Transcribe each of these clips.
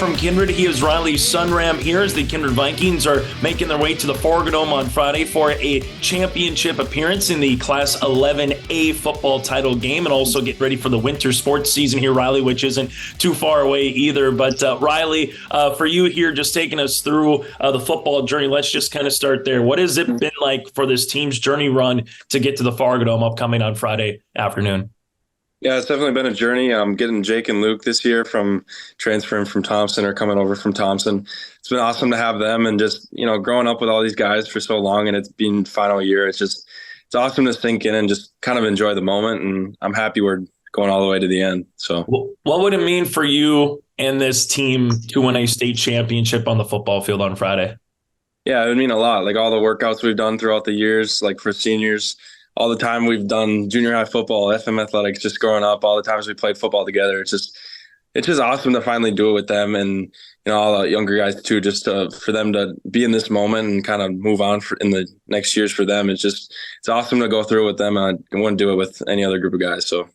from Kindred. He is Riley Sunram here as the Kindred Vikings are making their way to the Forgadome on Friday for a championship appearance in the Class 11A football title game, and also get ready for the winter sports season here, Riley, which isn't too far away either. But Riley, for you here, just taking us through the football journey, let's just kind of start there. What has it been like for this team's journey run to get to the Forgadome upcoming on Friday afternoon? Yeah, it's definitely been a journey. Getting Jake and Luke this year from transferring from Thompson or coming over from Thompson. It's been awesome to have them, and just, growing up with all these guys for so long, and it's been final year. It's awesome to sink in and just kind of enjoy the moment. And I'm happy we're going all the way to the end. So what would it mean for you and this team to win a state championship on the football field on Friday? Yeah, it would mean a lot. Like all the workouts we've done throughout the years, like for seniors, all the time we've done junior high football, FM athletics, just growing up, all the times we played football together. It's just awesome to finally do it with them, and all the younger guys too. Just for them to be in this moment and kind of move on in the next years for them. It's awesome to go through with them. I wouldn't do it with any other group of guys. So.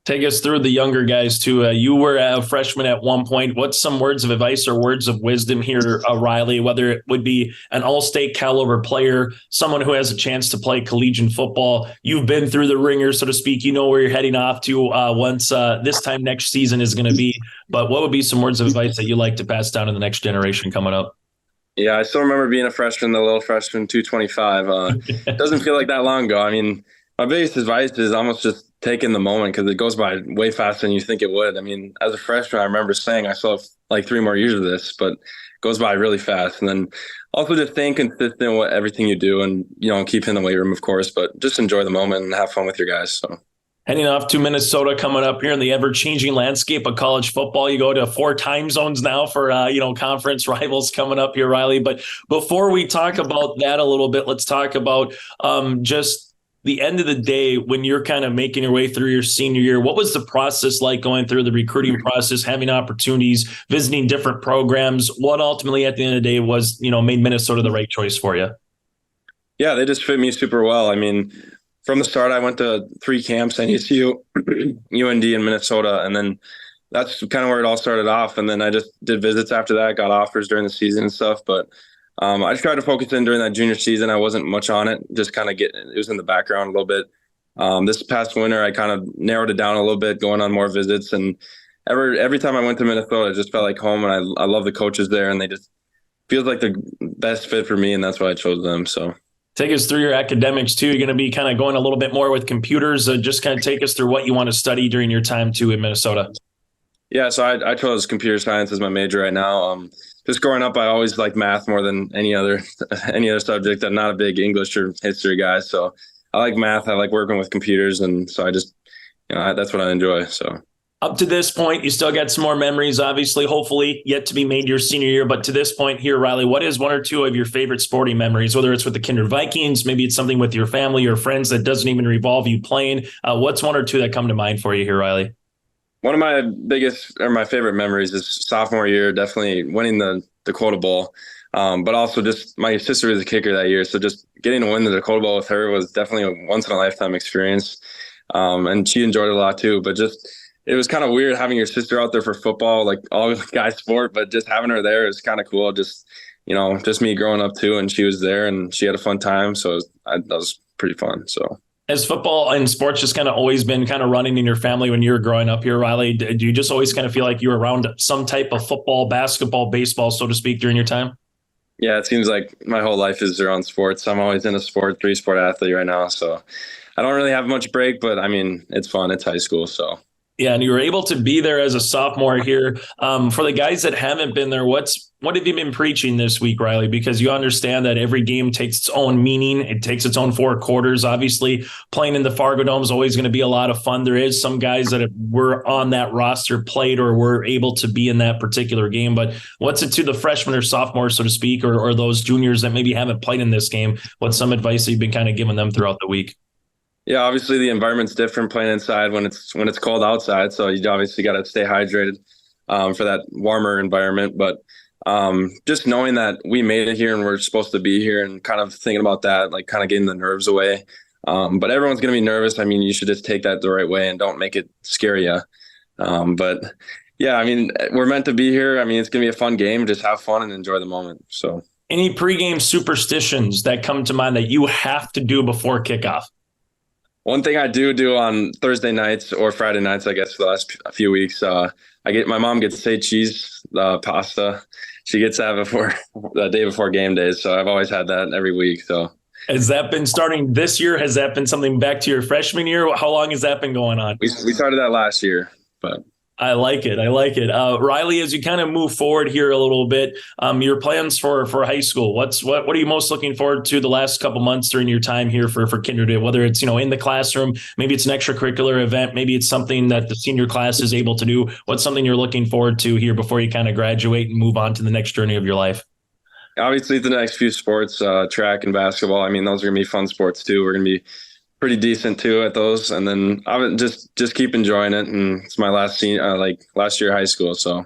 Take us through the younger guys, too. You were a freshman at one point. What's some words of advice or words of wisdom here, Riley, whether it would be an all-state caliber player, someone who has a chance to play collegiate football? You've been through the ringer, so to speak. You know where you're heading off to once this time next season is going to be. But what would be some words of advice that you like to pass down to the next generation coming up? Yeah, I still remember being a freshman, the little freshman, 225. It doesn't feel like that long ago. I mean, my biggest advice is almost just take in the moment, because it goes by way faster than you think it would. I mean, as a freshman, I remember saying I still have like 3 more years of this, but it goes by really fast. And then also just staying consistent with everything you do, and, keep in the weight room, of course, but just enjoy the moment and have fun with your guys. So. Heading off to Minnesota coming up here in the ever-changing landscape of college football. You go to 4 time zones now for, conference rivals coming up here, Riley. But before we talk about that a little bit, let's talk about just the end of the day when you're kind of making your way through your senior year. What was the process like going through the recruiting process, having opportunities, visiting different programs? What ultimately at the end of the day was, made Minnesota the right choice for you? Yeah, they just fit me super well. I mean, from the start, I went to 3 camps, NSU, UND, and Minnesota. And then that's kind of where it all started off. And then I just did visits after that, got offers during the season and stuff. But I tried to focus in during that junior season. I wasn't much on it, just kind of it was in the background a little bit. This past winter, I kind of narrowed it down a little bit, going on more visits. And every time I went to Minnesota, it just felt like home. And I love the coaches there, and they just feels like the best fit for me. And that's why I chose them. So. Take us through your academics, too. You're going to be kind of going a little bit more with computers. Just kind of take us through what you want to study during your time, too, in Minnesota. Yeah, so I chose computer science as my major right now. Just growing up, I always liked math more than any other subject. I'm not a big English or history guy, so I like math. I like working with computers, and so I just, that's what I enjoy. So. Up to this point, you still got some more memories, obviously, hopefully yet to be made your senior year. But to this point here, Riley, what is 1 or 2 of your favorite sporting memories, whether it's with the Kindred Vikings, maybe it's something with your family or friends that doesn't even revolve you playing? What's 1 or 2 that come to mind for you here, Riley? One of my favorite memories is sophomore year, definitely winning the Dakota Bowl. But also just my sister was a kicker that year. So just getting to win the Dakota Bowl with her was definitely a once in a lifetime experience. And she enjoyed it a lot too, but it was kind of weird having your sister out there for football, like all guy sport, but just having her there is kind of cool. Just me growing up too. And she was there and she had a fun time. So that was pretty fun. So. Has football and sports just kind of always been kind of running in your family when you were growing up here, Riley? Do you just always kind of feel like you were around some type of football, basketball, baseball, so to speak, during your time? Yeah, it seems like my whole life is around sports. I'm always in a sport, 3-sport athlete right now. So I don't really have much break, but I mean, it's fun. It's high school. So. Yeah, and you were able to be there as a sophomore here. For the guys that haven't been there, what have you been preaching this week, Riley? Because you understand that every game takes its own meaning. It takes its own 4 quarters. Obviously, playing in the Fargo-Dome is always going to be a lot of fun. There is some guys that were on that roster played or were able to be in that particular game. But what's it to the freshmen or sophomores, so to speak, or those juniors that maybe haven't played in this game? What's some advice that you've been kind of giving them throughout the week? Yeah, obviously the environment's different playing inside when it's cold outside. So you obviously got to stay hydrated for that warmer environment. But just knowing that we made it here and we're supposed to be here, and kind of thinking about that, like kind of getting the nerves away. But everyone's going to be nervous. I mean, you should just take that the right way and don't make it scare you. But Yeah, I mean, we're meant to be here. I mean, it's going to be a fun game. Just have fun and enjoy the moment. So, Any pregame superstitions that come to mind that you have to do before kickoff? one thing I do on Thursday nights or Friday nights, I guess, the last few weeks, my mom gets say cheese pasta. She gets that before the day before game days. So I've always had that every week. So has that been starting this year? Has that been something back to your freshman year? How long has that been going on? we started that last year, but. I like it. Riley, as you kind of move forward here a little bit, your plans for high school, what are you most looking forward to the last couple months during your time here for Kindred? Whether it's, in the classroom, maybe it's an extracurricular event, maybe it's something that the senior class is able to do. What's something you're looking forward to here before you kind of graduate and move on to the next journey of your life? Obviously, the next few sports, track and basketball. I mean, those are going to be fun sports too. We're going to be pretty decent too at those, and then I would just keep enjoying it. And it's my last year of high school, so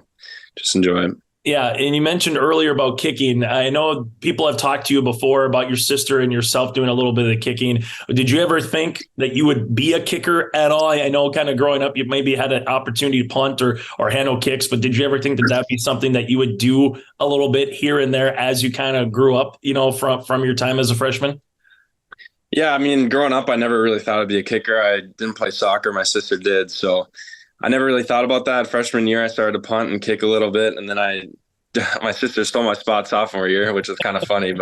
just enjoy it. Yeah, and you mentioned earlier about kicking. I know people have talked to you before about your sister and yourself doing a little bit of the kicking. Did you ever think that you would be a kicker at all? I know kind of growing up, you maybe had an opportunity to punt or handle kicks, but did you ever think that that'd be something that you would do a little bit here and there as you kind of grew up, from your time as a freshman? Yeah, I mean, growing up, I never really thought I'd be a kicker. I didn't play soccer. My sister did. So I never really thought about that. Freshman year, I started to punt and kick a little bit. And then my sister stole my spot sophomore year, which was kind of funny. And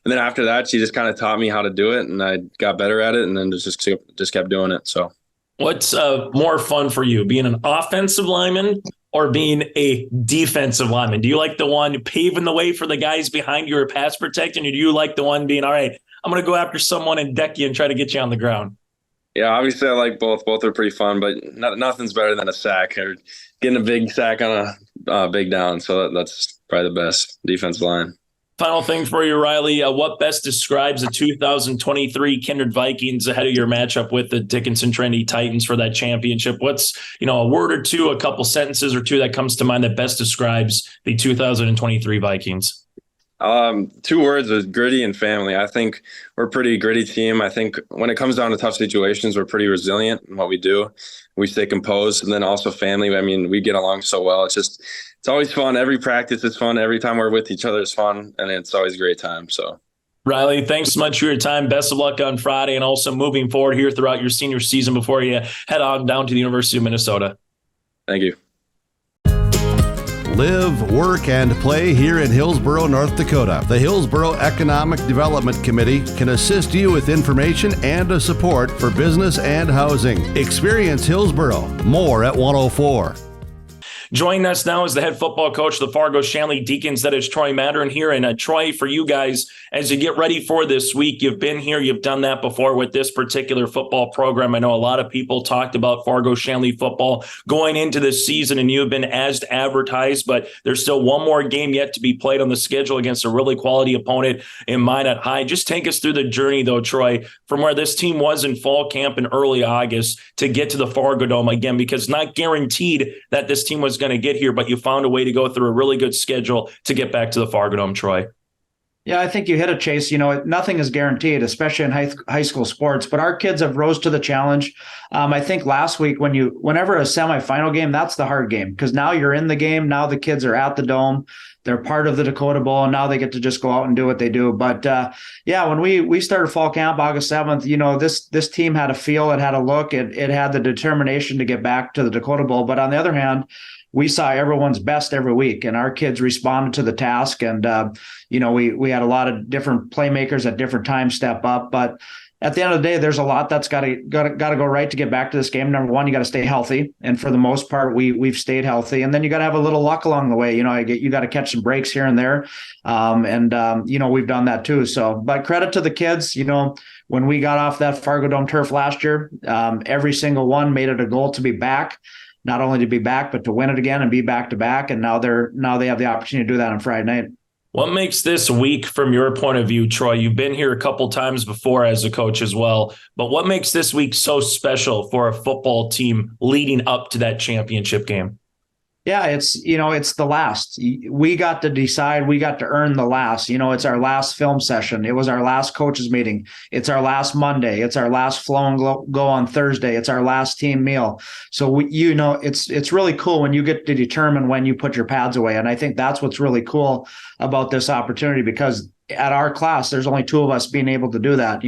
then after that, she just kind of taught me how to do it. And I got better at it and then just kept doing it. So what's more fun for you, being an offensive lineman or being a defensive lineman? Do you like the one paving the way for the guys behind you or pass protecting? Or do you like the one being, all right, I'm going to go after someone and deck you and try to get you on the ground? Yeah, obviously I like both. Both are pretty fun, but nothing's better than a sack or getting a big sack on a big down. So that's probably the best defensive line. Final thing for you, Riley. What best describes the 2023 Kindred Vikings ahead of your matchup with the Dickinson Trinity Titans for that championship? What's, a word or two, a couple sentences or two that comes to mind that best describes the 2023 Vikings? 2 words is gritty and family. I think we're a pretty gritty team. I think when it comes down to tough situations, we're pretty resilient in what we do. We stay composed, and then also family. I mean, we get along so well. It's always fun. Every practice is fun. Every time we're with each other is fun, and it's always a great time. So, Riley, thanks so much for your time. Best of luck on Friday and also moving forward here throughout your senior season before you head on down to the University of Minnesota. Thank you. Live, work, and play here in Hillsboro, North Dakota. The Hillsboro Economic Development Committee can assist you with information and support for business and housing. Experience Hillsboro. More at 104. Joining us now is the head football coach of the Fargo Shanley Deacons. That is Troy Mattern here. And Troy, for you guys, as you get ready for this week, you've been here, you've done that before with this particular football program. I know a lot of people talked about Fargo Shanley football going into this season, and you have been as advertised, but there's still one more game yet to be played on the schedule against a really quality opponent in Minot High. Just take us through the journey, though, Troy, from where this team was in fall camp in early August to get to the Fargo Dome again, because not guaranteed that this team was going to get here, but you found a way to go through a really good schedule to get back to the Fargo Dome, Troy. Yeah, I think you hit it, Chase. Nothing is guaranteed, especially in high school sports, but our kids have rose to the challenge. I think last week whenever a semifinal game, that's the hard game, because now you're in the game. Now the kids are at the Dome. They're part of the Dakota Bowl, and now they get to just go out and do what they do. But when we started fall camp August 7th, this team had a feel, it had a look, it had the determination to get back to the Dakota Bowl. But on the other hand, we saw everyone's best every week, and our kids responded to the task. And, we had a lot of different playmakers at different times step up. But at the end of the day, there's a lot that's got to go right to get back to this game. Number one, you got to stay healthy. And for the most part, we've stayed healthy. And then you got to have a little luck along the way. You got to catch some breaks here and there. We've done that too. So, but credit to the kids, when we got off that Fargo Dome turf last year, every single one made it a goal to be back. Not only to be back, but to win it again and be back to back. And now they have the opportunity to do that on Friday night. What makes this week, from your point of view, Troy? You've been here a couple times before as a coach as well, but what makes this week so special for a football team leading up to that championship game? Yeah, it's the last. We got to decide, we got to earn the last. It's our last film session. It was our last coaches meeting. It's our last Monday. It's our last flow and go on Thursday. It's our last team meal. So it's really cool when you get to determine when you put your pads away. And I think that's what's really cool about this opportunity, because at our class, there's only two of us being able to do that,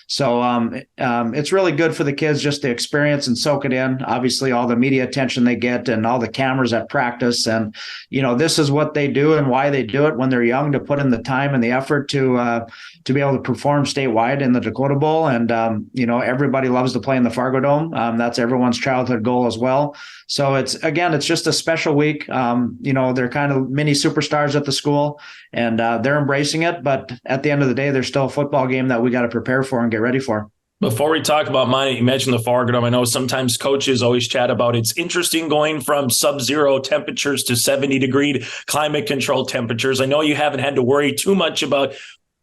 So it's really good for the kids just to experience and soak it in. Obviously, all the media attention they get and all the cameras at practice. And, this is what they do and why they do it when they're young, to put in the time and the effort to be able to perform statewide in the Dakota Bowl. And, everybody loves to play in the Fargo Dome. That's everyone's childhood goal as well. So it's just a special week. They're kind of mini superstars at the school, and they're embracing it. But at the end of the day, there's still a football game that we got to prepare for and get ready for. Before we talk about mine, you mentioned the Fargo Dome. I know sometimes coaches always chat about it's interesting going from sub-zero temperatures to 70-degree climate-controlled temperatures. I know you haven't had to worry too much about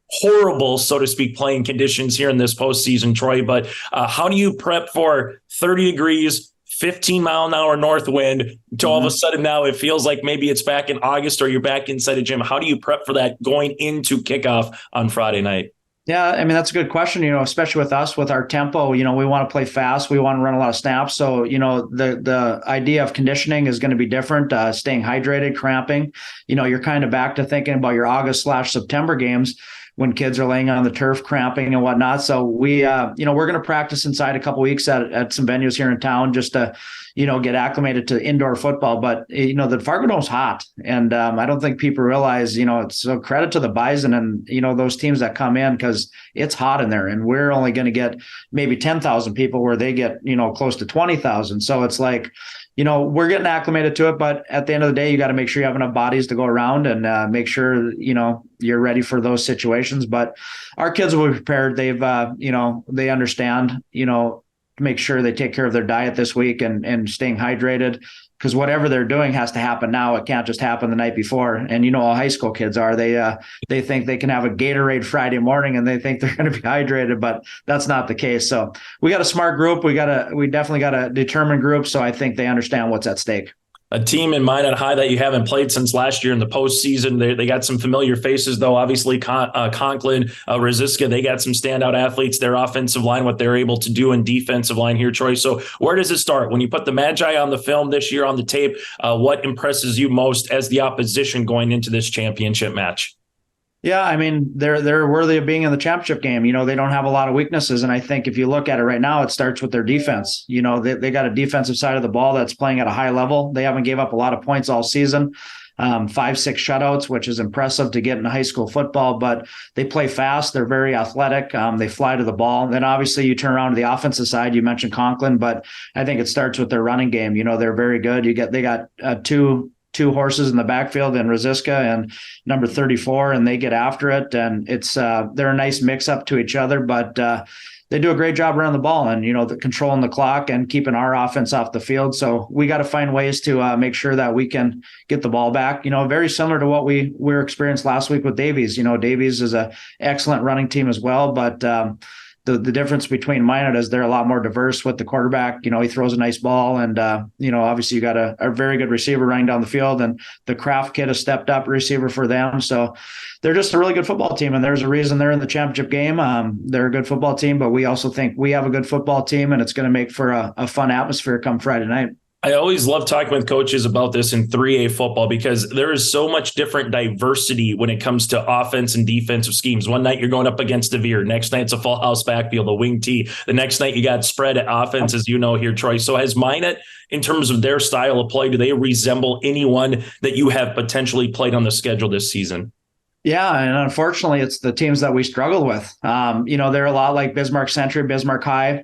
horrible, so to speak, playing conditions here in this postseason, Troy, but how do you prep for 30 degrees, 15-mile-an-hour north wind to all of a sudden now it feels like maybe it's back in August or you're back inside a gym? How do you prep for that going into kickoff on Friday night? Yeah, I mean, that's a good question, especially with us, with our tempo. We want to play fast. We want to run a lot of snaps. So, the idea of conditioning is going to be different, staying hydrated, cramping. You're kind of back to thinking about your August/September games when kids are laying on the turf, cramping and whatnot. So we're going to practice inside a couple of weeks at some venues here in town just to, get acclimated to indoor football. But, the Fargo Dome's hot. And I don't think people realize, it's so credit to the Bison and, those teams that come in, because it's hot in there. And we're only going to get maybe 10,000 people where they get, close to 20,000. So it's like, we're getting acclimated to it, but at the end of the day, you got to make sure you have enough bodies to go around and make sure, you're ready for those situations. But our kids will be prepared. They've, they understand, to make sure they take care of their diet this week and staying hydrated, because whatever they're doing has to happen now. It can't just happen the night before. And all high school kids are, they think they can have a Gatorade Friday morning and they think they're going to be hydrated, but that's not the case. So we got a smart group. We definitely got a determined group. So I think they understand what's at stake. A team in mind at high that you haven't played since last year in the postseason. They got some familiar faces, though. Obviously, Conklin, Rosiska, they got some standout athletes. Their offensive line, what they're able to do in defensive line here, Troy. So where does it start? When you put the Magi on the film this year on the tape, what impresses you most as the opposition going into this championship match? Yeah, I mean, they're worthy of being in the championship game. They don't have a lot of weaknesses. And I think if you look at it right now, it starts with their defense. They got a defensive side of the ball that's playing at a high level. They haven't gave up a lot of points all season. 5-6 shutouts, which is impressive to get into high school football, but they play fast. They're very athletic. They fly to the ball. Then obviously you turn around to the offensive side. You mentioned Conklin, but I think it starts with their running game. They're very good. They got two horses in the backfield and Rosiska and number 34, and they get after it. And it's they're a nice mix up to each other, but they do a great job around the ball and, the controlling the clock and keeping our offense off the field. So we got to find ways to make sure that we can get the ball back, very similar to what we experienced last week with Davies. Davies is a excellent running team as well, but the difference between mine is they're a lot more diverse with the quarterback. He throws a nice ball and, obviously you got a very good receiver running down the field, and the Kraft kid has stepped up receiver for them. So they're just a really good football team, and there's a reason they're in the championship game. They're a good football team, but we also think we have a good football team, and it's going to make for a fun atmosphere come Friday night. I always love talking with coaches about this in 3A football because there is so much different diversity when it comes to offense and defensive schemes. One night you're going up against DeVere. Next night it's a full house backfield, a wing tee. The next night you got spread offense, as you know here, Troy. So has Minot, in terms of their style of play, do they resemble anyone that you have potentially played on the schedule this season? Yeah, and unfortunately, it's the teams that we struggled with. They're a lot like Bismarck Century, Bismarck High,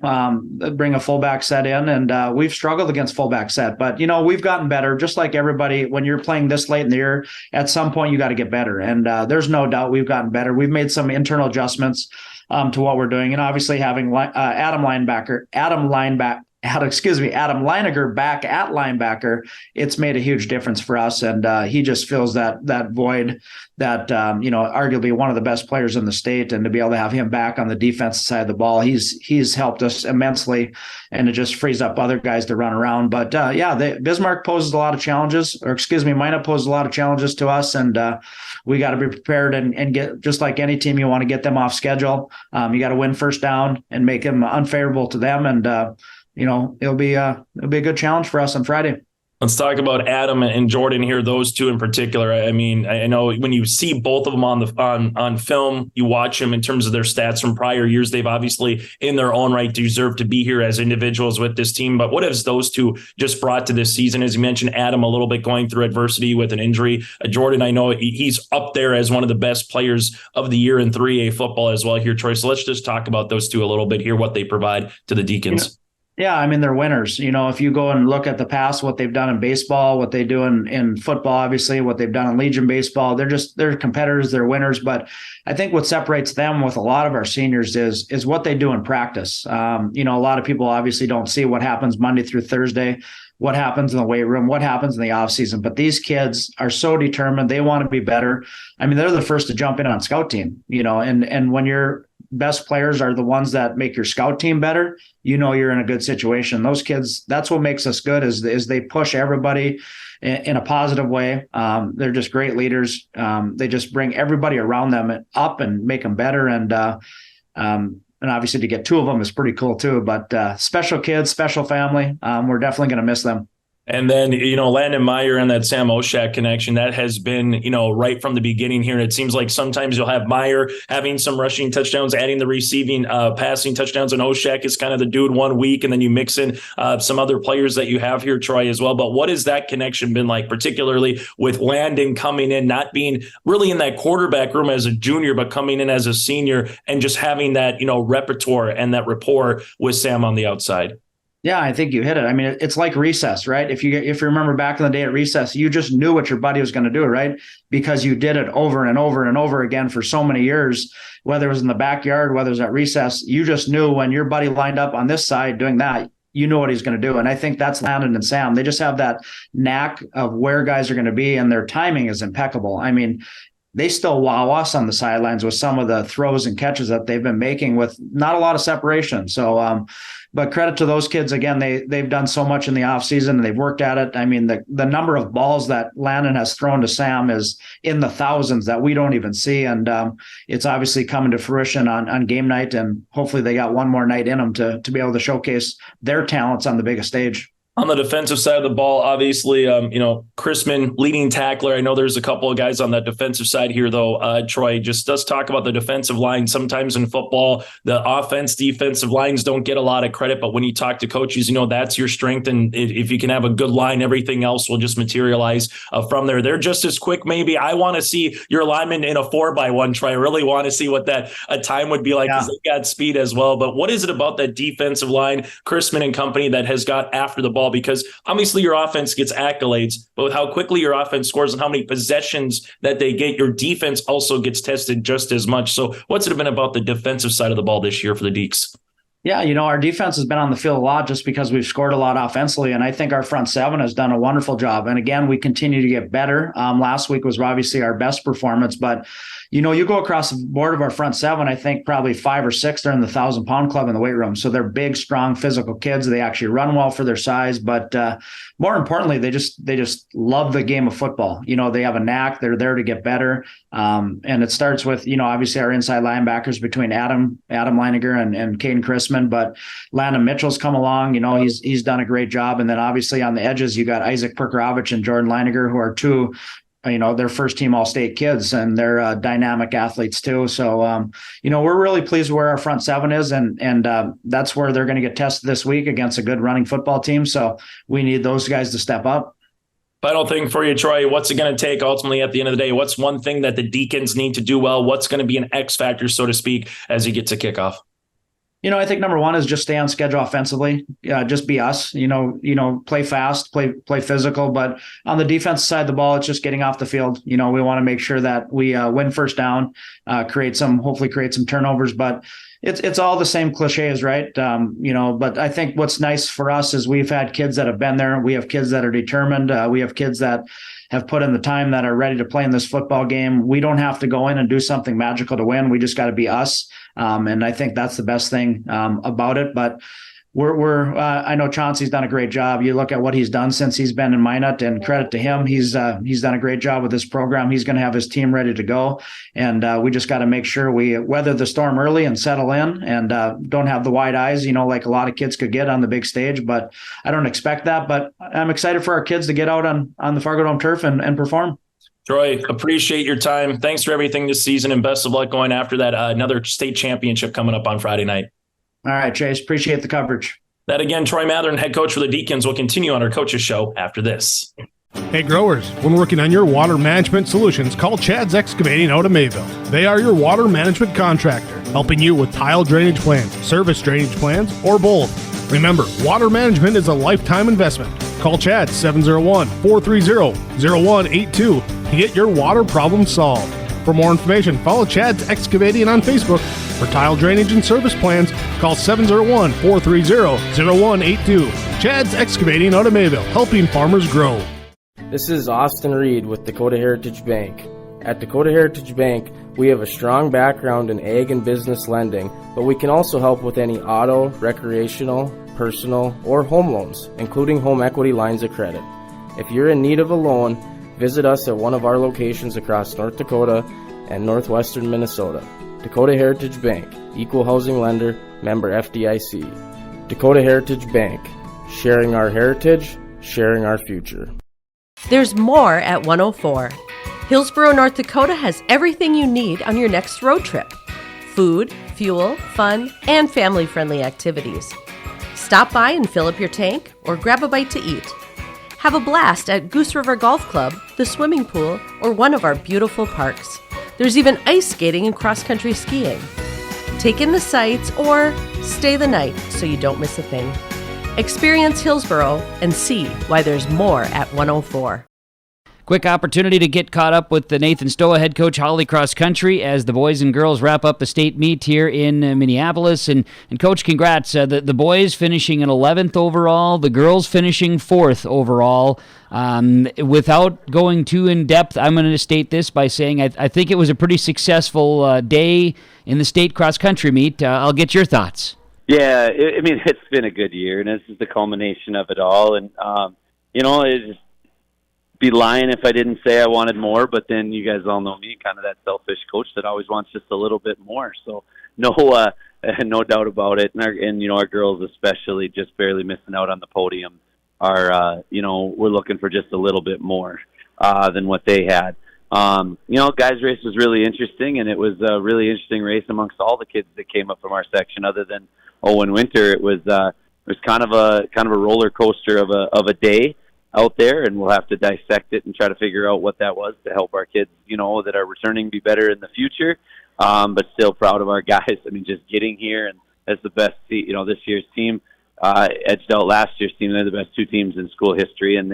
bring a fullback set in, and we've struggled against fullback set. But, we've gotten better. Just like everybody, when you're playing this late in the year, at some point you got to get better. And there's no doubt we've gotten better. We've made some internal adjustments to what we're doing. And obviously having Adam Adam Leininger back at linebacker, it's made a huge difference for us. And he just fills that void that, arguably one of the best players in the state. And to be able to have him back on the defensive side of the ball, he's helped us immensely, and it just frees up other guys to run around. But Bismarck poses a lot of challenges, Minot poses a lot of challenges to us. And we got to be prepared and get, just like any team, you want to get them off schedule. You got to win first down and make them unfavorable to them. And, it'll be a good challenge for us on Friday. Let's talk about Adam and Jordan here, those two in particular. I mean, I know when you see both of them on film, you watch them in terms of their stats from prior years. They've obviously, in their own right, deserve to be here as individuals with this team. But what has those two just brought to this season? As you mentioned, Adam a little bit going through adversity with an injury. Jordan, I know he's up there as one of the best players of the year in 3A football as well here, Troy. So let's just talk about those two a little bit here, what they provide to the Deacons. Yeah, I mean, they're winners. If you go and look at the past, what they've done in baseball, what they do in football, obviously, what they've done in Legion baseball, they're competitors, they're winners. But I think what separates them with a lot of our seniors is what they do in practice. A lot of people obviously don't see what happens Monday through Thursday, what happens in the weight room, what happens in the off season. But these kids are so determined. They want to be better. I mean, they're the first to jump in on scout team, and when you're best players are the ones that make your scout team better, you're in a good situation. Those kids, that's what makes us good is they push everybody in a positive way. They're just great leaders. They just bring everybody around them up and make them better. And obviously to get two of them is pretty cool too, but special kids, special family. We're definitely going to miss them. And then, Landon Meyer and that Sam Oshak connection, that has been, right from the beginning here. And it seems like sometimes you'll have Meyer having some rushing touchdowns, adding the receiving, passing touchdowns, and Oshak is kind of the dude 1 week. And then you mix in some other players that you have here, Troy, as well. But what has that connection been like, particularly with Landon coming in, not being really in that quarterback room as a junior, but coming in as a senior and just having that, repertoire and that rapport with Sam on the outside? Yeah, I think you hit it. I mean, it's like recess, right? If you remember back in the day at recess, you just knew what your buddy was going to do, right? Because you did it over and over and over again for so many years, whether it was in the backyard, whether it was at recess, you just knew when your buddy lined up on this side doing that, you know what he's going to do. And I think that's Landon and Sam. They just have that knack of where guys are going to be, and their timing is impeccable. I mean, they still wow us on the sidelines with some of the throws and catches that they've been making with not a lot of separation. So, but credit to those kids. Again, they've done so much in the offseason and they've worked at it. I mean, the number of balls that Landon has thrown to Sam is in the thousands that we don't even see. And it's obviously coming to fruition on game night. And hopefully they got one more night in them to be able to showcase their talents on the biggest stage. On the defensive side of the ball, obviously, Chrisman, leading tackler. I know there's a couple of guys on that defensive side here, though. Troy, just does talk about the defensive line. Sometimes in football, the defensive lines don't get a lot of credit, but when you talk to coaches, that's your strength. And if you can have a good line, everything else will just materialize from there. They're just as quick, maybe. I want to see your lineman in a 4x1, Troy. I really want to see what that a time would be like, because they got speed as well. But what is it about that defensive line, Chrisman and company, that has got after the ball? Because obviously your offense gets accolades, but with how quickly your offense scores and how many possessions that they get, your defense also gets tested just as much. So what's it been about the defensive side of the ball this year for the Deeks? Yeah, our defense has been on the field a lot just because we've scored a lot offensively, and I think our front seven has done a wonderful job. And again, we continue to get better. Last week was obviously our best performance, but you go across the board of our front seven, I think probably 5 or 6 are in the 1,000-pound club in the weight room. So they're big, strong, physical kids. They actually run well for their size, but more importantly, they just love the game of football. They have a knack. They're there to get better. And it starts with, obviously our inside linebackers between Adam Leininger and Caden Chrisman, but Landon Mitchell's come along. He's done a great job. And then obviously on the edges, you got Isaac Perkarovich and Jordan Leininger, who are two, they're first team All-State kids, and they're dynamic athletes too. So, we're really pleased where our front seven is, and that's where they're going to get tested this week against a good running football team. So we need those guys to step up. Final thing for you, Troy, what's it going to take ultimately at the end of the day? What's one thing that the Deacons need to do well? What's going to be an X factor, so to speak, as you get to kickoff? I think number one is just stay on schedule offensively. Just be us. Play fast, play physical. But on the defensive side of the ball, it's just getting off the field. We want to make sure that we win first down, hopefully create some turnovers. But it's all the same cliches, right? But I think what's nice for us is we've had kids that have been there. We have kids that are determined. We have kids that have put in the time that are ready to play in this football game. We don't have to go in and do something magical to win. We just got to be us. And I think that's the best thing about it. But I know Chauncey's done a great job. You look at what he's done since he's been in Minot, and credit to him. He's done a great job with this program. He's going to have his team ready to go. And we just got to make sure we weather the storm early and settle in, and don't have the wide eyes, like a lot of kids could get on the big stage. But I don't expect that. But I'm excited for our kids to get out on the Fargo Dome turf and perform. Troy, appreciate your time. Thanks for everything this season, and best of luck going after that another state championship coming up on Friday night. All right, Chase. Appreciate the coverage. That again, Troy Mattern, head coach for the Deacons, will continue on our Coaches Show after this. Hey growers, when working on your water management solutions, call Chad's Excavating out of Mayville. They are your water management contractor, helping you with tile drainage plans, service drainage plans, or both. Remember, water management is a lifetime investment. Call Chad 701-430-0182 to get your water problem solved. For more information, follow Chad's Excavating on Facebook. For tile drainage and service plans, call 701-430-0182. Chad's Excavating out of Mayville, helping farmers grow. This is Austin Reed with Dakota Heritage Bank. At Dakota Heritage Bank, we have a strong background in ag and business lending, but we can also help with any auto, recreational, personal, or home loans, including home equity lines of credit. If you're in need of a loan, visit us at one of our locations across North Dakota and northwestern Minnesota. Dakota Heritage Bank, equal housing lender, member FDIC. Dakota Heritage Bank, sharing our heritage, sharing our future. There's more at 104. Hillsborough, North Dakota has everything you need on your next road trip. Food, fuel, fun, and family-friendly activities. Stop by and fill up your tank or grab a bite to eat. Have a blast at Goose River Golf Club, the swimming pool, or one of our beautiful parks. There's even ice skating and cross-country skiing. Take in the sights or stay the night so you don't miss a thing. Experience Hillsborough and see why there's more at 104. Quick opportunity to get caught up with the Nathan Stoa head coach Hawley Cross Country as the boys and girls wrap up the state meet here in Minneapolis. And Coach, congrats. The boys finishing in 11th overall, the girls finishing 4th overall. Without going too in-depth, I'm going to state this by saying I think it was a pretty successful day in the state cross-country meet. I'll get your thoughts. Yeah, it's been a good year, and this is the culmination of it all. And, it's be lying if I didn't say I wanted more, but then you guys all know me, kind of that selfish coach that always wants just a little bit more. So no doubt about it. And our girls especially just barely missing out on the podium are, we're looking for just a little bit more than what they had. Guys race was really interesting, and it was a really interesting race amongst all the kids that came up from our section. Other than Owen Winter, it was kind of a roller coaster of a day out there, and we'll have to dissect it and try to figure out what that was to help our kids, that are returning be better in the future. But still proud of our guys. Just getting here, and that's the best. This year's team edged out last year's team. They're the best two teams in school history, and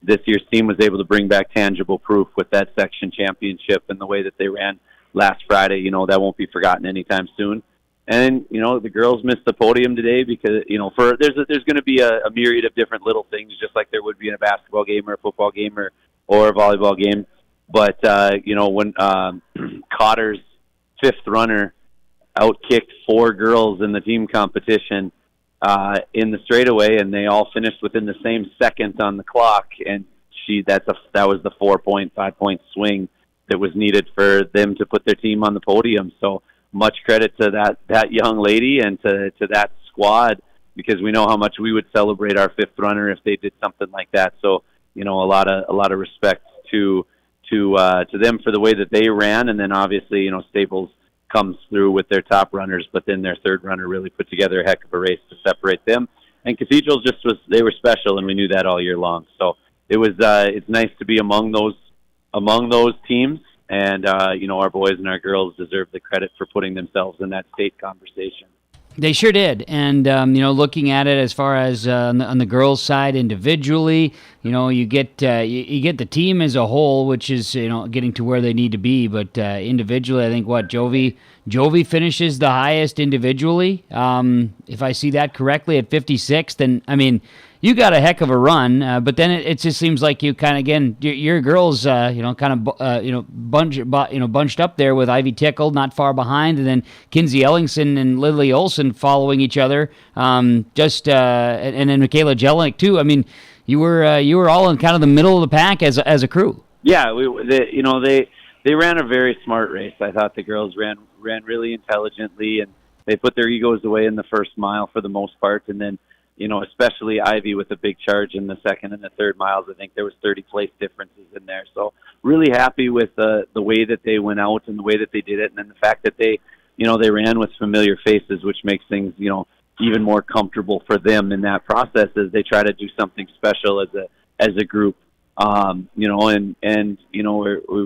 this year's team was able to bring back tangible proof with that section championship and the way that they ran last Friday. That won't be forgotten anytime soon. And, the girls missed the podium today because, there's going to be a myriad of different little things, just like there would be in a basketball game or a football game or a volleyball game. But, when Cotter's fifth runner outkicked 4 girls in the team competition in the straightaway, and they all finished within the same second on the clock, and that was the 5-point swing that was needed for them to put their team on the podium. So, much credit to that young lady and to that squad, because we know how much we would celebrate our fifth runner if they did something like that. So, a lot of respect to them for the way that they ran, and then obviously, Staples comes through with their top runners, but then their third runner really put together a heck of a race to separate them. And Cathedrals they were special, and we knew that all year long. So it's nice to be among those teams. And, our boys and our girls deserve the credit for putting themselves in that state conversation. They sure did, and looking at it as far as on the girls' side individually, you get the team as a whole, which is getting to where they need to be. But individually, I think Jovi finishes the highest individually. If I see that correctly at 56, then you got a heck of a run, but then it just seems like you kind of, again, your girls, bunched up there with Ivy Tickle not far behind, and then Kinsey Ellingson and Lily Olson following each other. And then Mikaela Jelinek too. You were all in kind of the middle of the pack as a crew. Yeah, they ran a very smart race. I thought the girls ran really intelligently, and they put their egos away in the first mile for the most part, and then, especially Ivy with a big charge in the second and the third miles. I think there was 30 place differences in there. So really happy with the way that they went out and the way that they did it. And then the fact that they ran with familiar faces, which makes things, even more comfortable for them in that process as they try to do something special as a group. We'd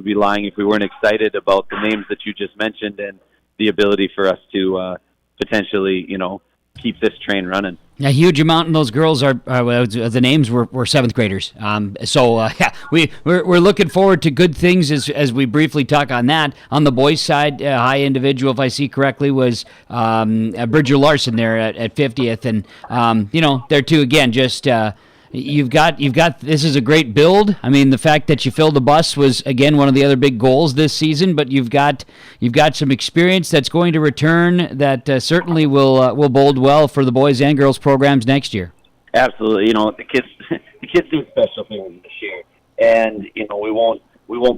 be lying if we weren't excited about the names that you just mentioned and the ability for us to potentially, keep this train running. A huge amount of those girls are the names were seventh graders. We're looking forward to good things as we briefly talk on that. On the boys' side, high individual, if I see correctly, was Bridger Larson there at 50th, and there too again just. You've got this is a great build. The fact that you filled the bus was again one of the other big goals this season, but you've got some experience that's going to return that certainly will bode well for the boys and girls programs next year. Absolutely. The kids do special things this year, and we won't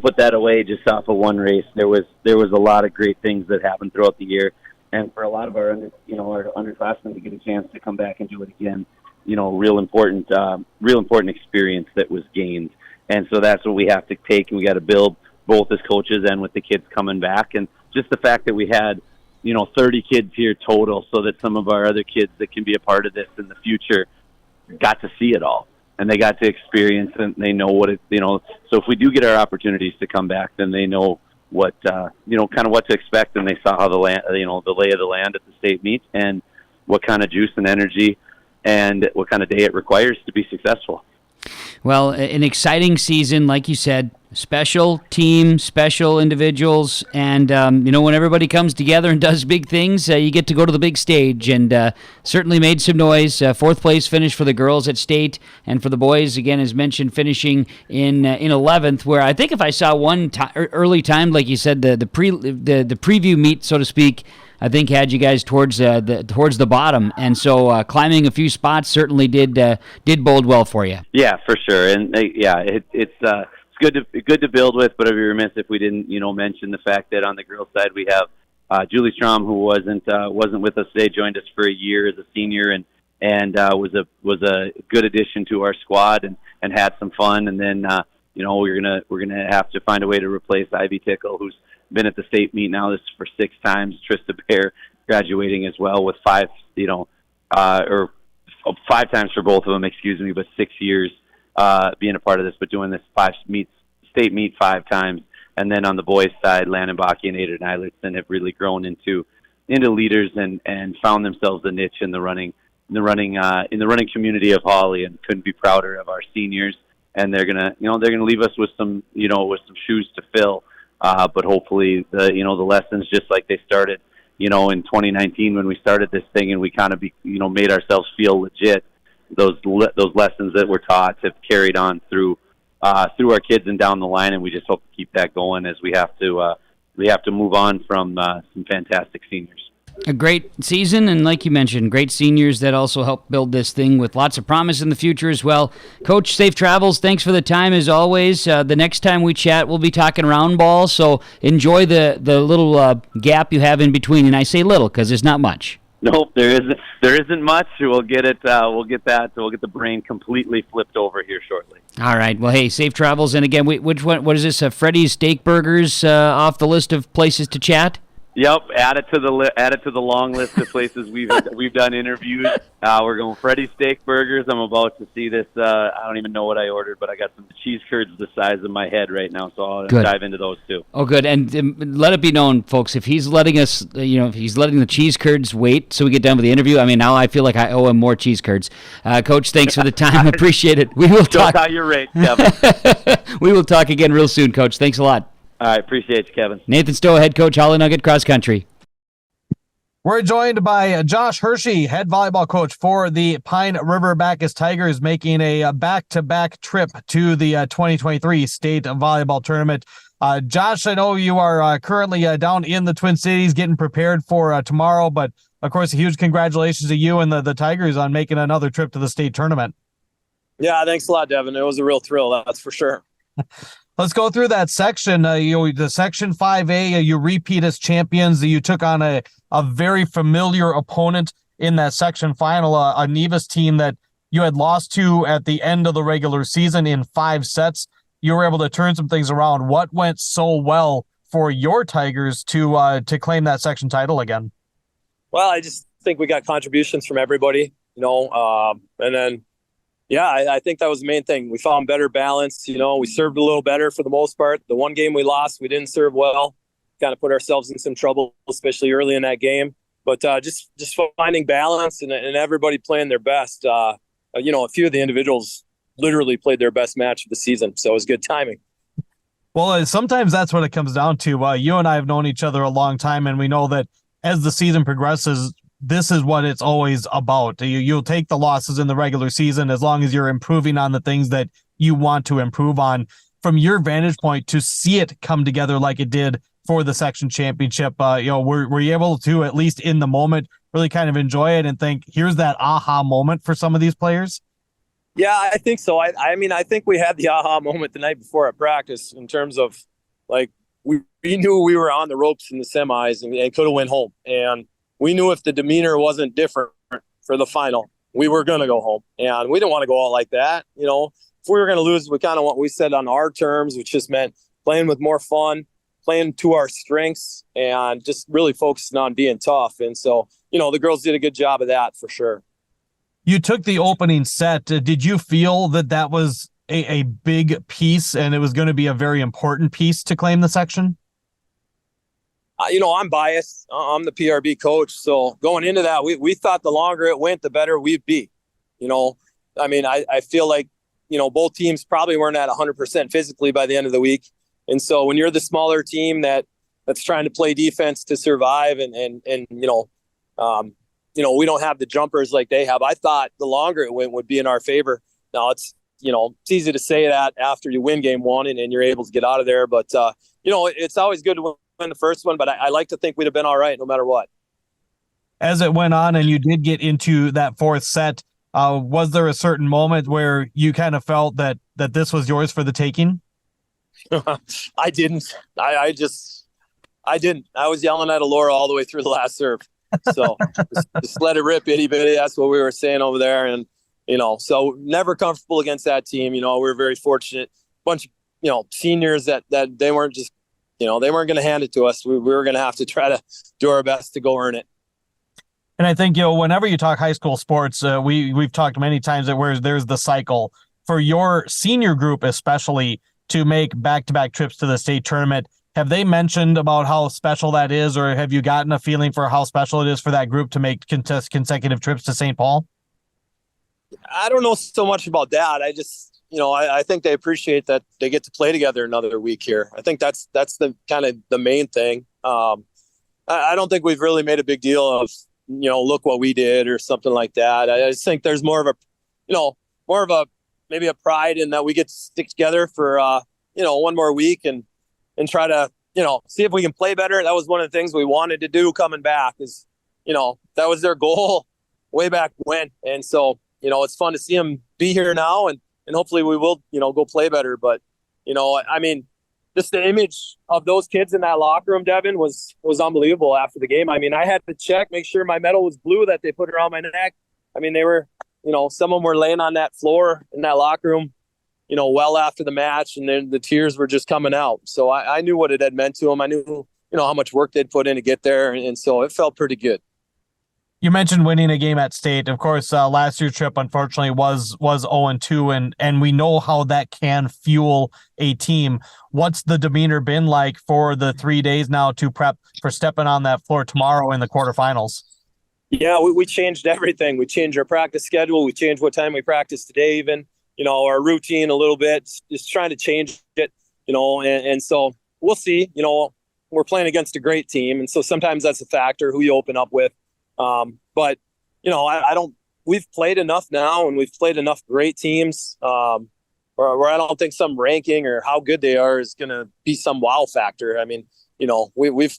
put that away just off of one race. There was a lot of great things that happened throughout the year, and for a lot of our underclassmen to get a chance to come back and do it again. Real important experience that was gained. And so that's what we have to take, and we got to build both as coaches and with the kids coming back. And just the fact that we had, 30 kids here total, so that some of our other kids that can be a part of this in the future got to see it all. And they got to experience and they know what so if we do get our opportunities to come back, then they know what, kind of what to expect. And they saw how the lay of the land at the state meet and what kind of juice and energy and what kind of day it requires to be successful. Well, an exciting season, like you said, special team, special individuals, and, when everybody comes together and does big things, you get to go to the big stage, and certainly made some noise. Fourth place finish for the girls at state, and for the boys, again, as mentioned, finishing in 11th, where I think if I saw one early time, like you said, the preview meet, so to speak, I think had you guys towards the bottom, and so climbing a few spots certainly did bode well for you. Yeah, for sure, and it's good to build with. But I'd be remiss if we didn't mention the fact that on the girls' side we have Julie Strom, who wasn't with us today, joined us for a year as a senior, and was a good addition to our squad and had some fun. And then we're gonna have to find a way to replace Ivy Tickle, who's been at the state meet now this for 6 times. Trista Bear graduating as well with 5 times for both of them, but 6 years being a part of this, but doing this state meet 5 times. And then on the boys' side, Landon Bakke and Aiden Eilertson have really grown into leaders and found themselves a niche in the running community of Hawley, and couldn't be prouder of our seniors. And they're gonna leave us with some shoes to fill. But hopefully the lessons, just like they started, in 2019 when we started this thing and we kind of made ourselves feel legit. Those lessons that were taught have carried on through our kids and down the line, and we just hope to keep that going as we have to move on from some fantastic seniors. A great season, and like you mentioned, great seniors that also help build this thing with lots of promise in the future as well. Coach, safe travels. Thanks for the time as always. The next time we chat, we'll be talking round ball, so enjoy the little gap you have in between, and I say little because there's not much. Nope, there isn't much. We'll get the brain completely flipped over here shortly. All right. Well, hey, safe travels. And again, which one? What is this? Freddy's Steak Burgers off the list of places to chat? Yep, add it to the long list of places we've done interviews. We're going Freddy's Steak Burgers. I'm about to see this. I don't even know what I ordered, but I got some cheese curds the size of my head right now, so I'll dive into those too. Oh, good. And let it be known, folks, if he's letting us, if he's letting the cheese curds wait so we get done with the interview, I mean, now I feel like I owe him more cheese curds. Coach, thanks for the time. Appreciate it. We will talk. How you're right, Kevin. We will talk again real soon, Coach. Thanks a lot. All right, appreciate you, Kevin. Nathan Stoa, head coach, Hawley Nugget Cross Country. We're joined by Josh Hirschey, head volleyball coach for the Pine River-Backus Tigers, making a back-to-back trip to the 2023 state volleyball tournament. Josh, I know you are currently down in the Twin Cities getting prepared for tomorrow, but of course, a huge congratulations to you and the Tigers on making another trip to the state tournament. Yeah, thanks a lot, Devin. It was a real thrill, that's for sure. Let's go through that section. The Section 5A, you repeat as champions. You took on a very familiar opponent in that section final, a Nevis team that you had lost to at the end of the regular season in 5 sets. You were able to turn some things around. What went so well for your Tigers to claim that section title again? Well, I just think we got contributions from everybody, and then yeah, I think that was the main thing. We found better balance. We served a little better for the most part. The one game we lost, we didn't serve well. Kind of put ourselves in some trouble, especially early in that game. But just finding balance and everybody playing their best. A few of the individuals literally played their best match of the season. So it was good timing. Well, sometimes that's what it comes down to. You and I have known each other a long time, and we know that as the season progresses, this is what it's always about. You'll take the losses in the regular season as long as you're improving on the things that you want to improve on. From your vantage point, to see it come together like it did for the section championship, were you able to, at least in the moment, really kind of enjoy it and think, here's that aha moment for some of these players? Yeah, I think so. I think we had the aha moment the night before at practice in terms of, like, we knew we were on the ropes in the semis and could have went home. And we knew if the demeanor wasn't different for the final, we were going to go home. And we didn't want to go out like that. If we were going to lose, we kind of what we said on our terms, which just meant playing with more fun, playing to our strengths, and just really focusing on being tough. And so, the girls did a good job of that for sure. You took the opening set. Did you feel that was a big piece and it was going to be a very important piece to claim the section? I'm biased. I'm the PRB coach. So going into that, we thought the longer it went, the better we'd be. I feel like, both teams probably weren't at 100% physically by the end of the week. And so when you're the smaller team that's trying to play defense to survive and we don't have the jumpers like they have, I thought the longer it went would be in our favor. Now it's easy to say that after you win game one and you're able to get out of there. But, it's always good to win the first one, but I like to think we'd have been all right no matter what. As it went on and you did get into that 4th set, was there a certain moment where you kind of felt that this was yours for the taking? I didn't. I didn't. I was yelling at Alora all the way through the last serve. So just let it rip, itty bitty. That's what we were saying over there. And, so never comfortable against that team. We were very fortunate. Bunch of, seniors that they weren't just, they weren't going to hand it to us. We were going to have to try to do our best to go earn it. And I think, whenever you talk high school sports, we've talked many times that where there's the cycle for your senior group, especially to make back-to-back trips to the state tournament. Have they mentioned about how special that is, or have you gotten a feeling for how special it is for that group to make consecutive trips to St. Paul? I don't know so much about that. I just, I think they appreciate that they get to play together another week here. I think that's the kind of the main thing. I don't think we've really made a big deal of, look what we did or something like that. I just think there's more of a maybe a pride in that we get to stick together for, one more week and try to, see if we can play better. That was one of the things we wanted to do coming back is, that was their goal way back when. And so, it's fun to see them be here now and hopefully we will, go play better. But, just the image of those kids in that locker room, Devin, was unbelievable after the game. I had to make sure my medal was blue that they put around my neck. They were, some of them were laying on that floor in that locker room, well after the match, and then the tears were just coming out. So I knew what it had meant to them. I knew, how much work they'd put in to get there. And so it felt pretty good. You mentioned winning a game at state. Of course, last year's trip, unfortunately, was 0-2, and we know how that can fuel a team. What's the demeanor been like for the 3 days now to prep for stepping on that floor tomorrow in the quarterfinals? Yeah, we changed everything. We changed our practice schedule. We changed what time we practice today even, our routine a little bit, just trying to change it, and so we'll see. We're playing against a great team, and so sometimes that's a factor, who you open up with. But we've played enough now, and we've played enough great teams, where I don't think some ranking or how good they are is going to be some wow factor. I mean, we've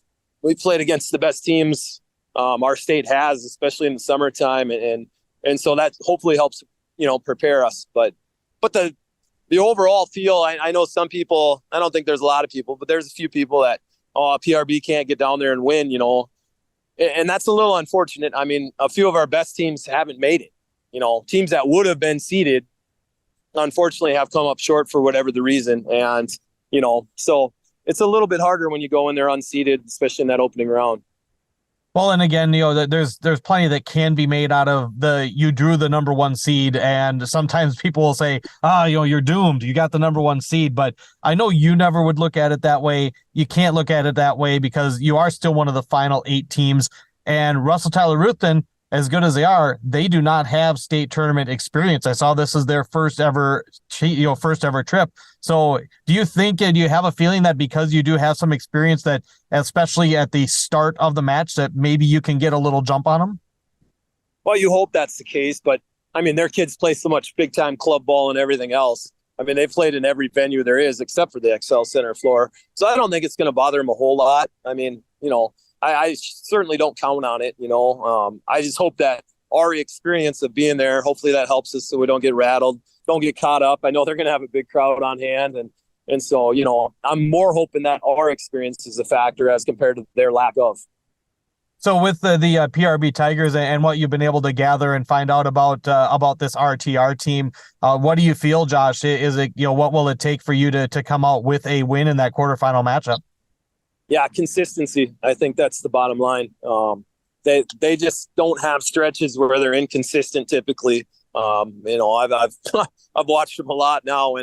played against the best teams, our state has, especially in the summertime. And so that hopefully helps, prepare us. But the overall feel, I know some people, I don't think there's a lot of people, but there's a few people that, PRB can't get down there and win, and that's a little unfortunate. I mean, a few of our best teams haven't made it. Teams that would have been seeded, unfortunately, have come up short for whatever the reason. And, so it's a little bit harder when you go in there unseeded, especially in that opening round. Well, and again, there's plenty that can be made out of you drew the number 1 seed, and sometimes people will say, you're doomed. You got the number 1 seed, but I know you never would look at it that way. You can't look at it that way because you are still one of the final 8 teams, and Russell Tyler Ruthven, as good as they are, they do not have state tournament experience. I saw this as their first ever trip. So do you have a feeling that because you do have some experience that, especially at the start of the match, that maybe you can get a little jump on them? Well, you hope that's the case, but I mean, their kids play so much big time club ball and everything else. I mean, they've played in every venue there is except for the XL Center floor. So I don't think it's going to bother them a whole lot. I mean, I certainly don't count on it. I just hope that our experience of being there, hopefully that helps us so we don't get rattled, don't get caught up. I know they're going to have a big crowd on hand. And so, I'm more hoping that our experience is a factor as compared to their lack of. So with the PRB Tigers and what you've been able to gather and find out about this RTR team, what do you feel, Josh? Is it, what will it take for you to come out with a win in that quarterfinal matchup? Yeah, consistency. I think that's the bottom line. They just don't have stretches where they're inconsistent typically. I've watched them a lot now,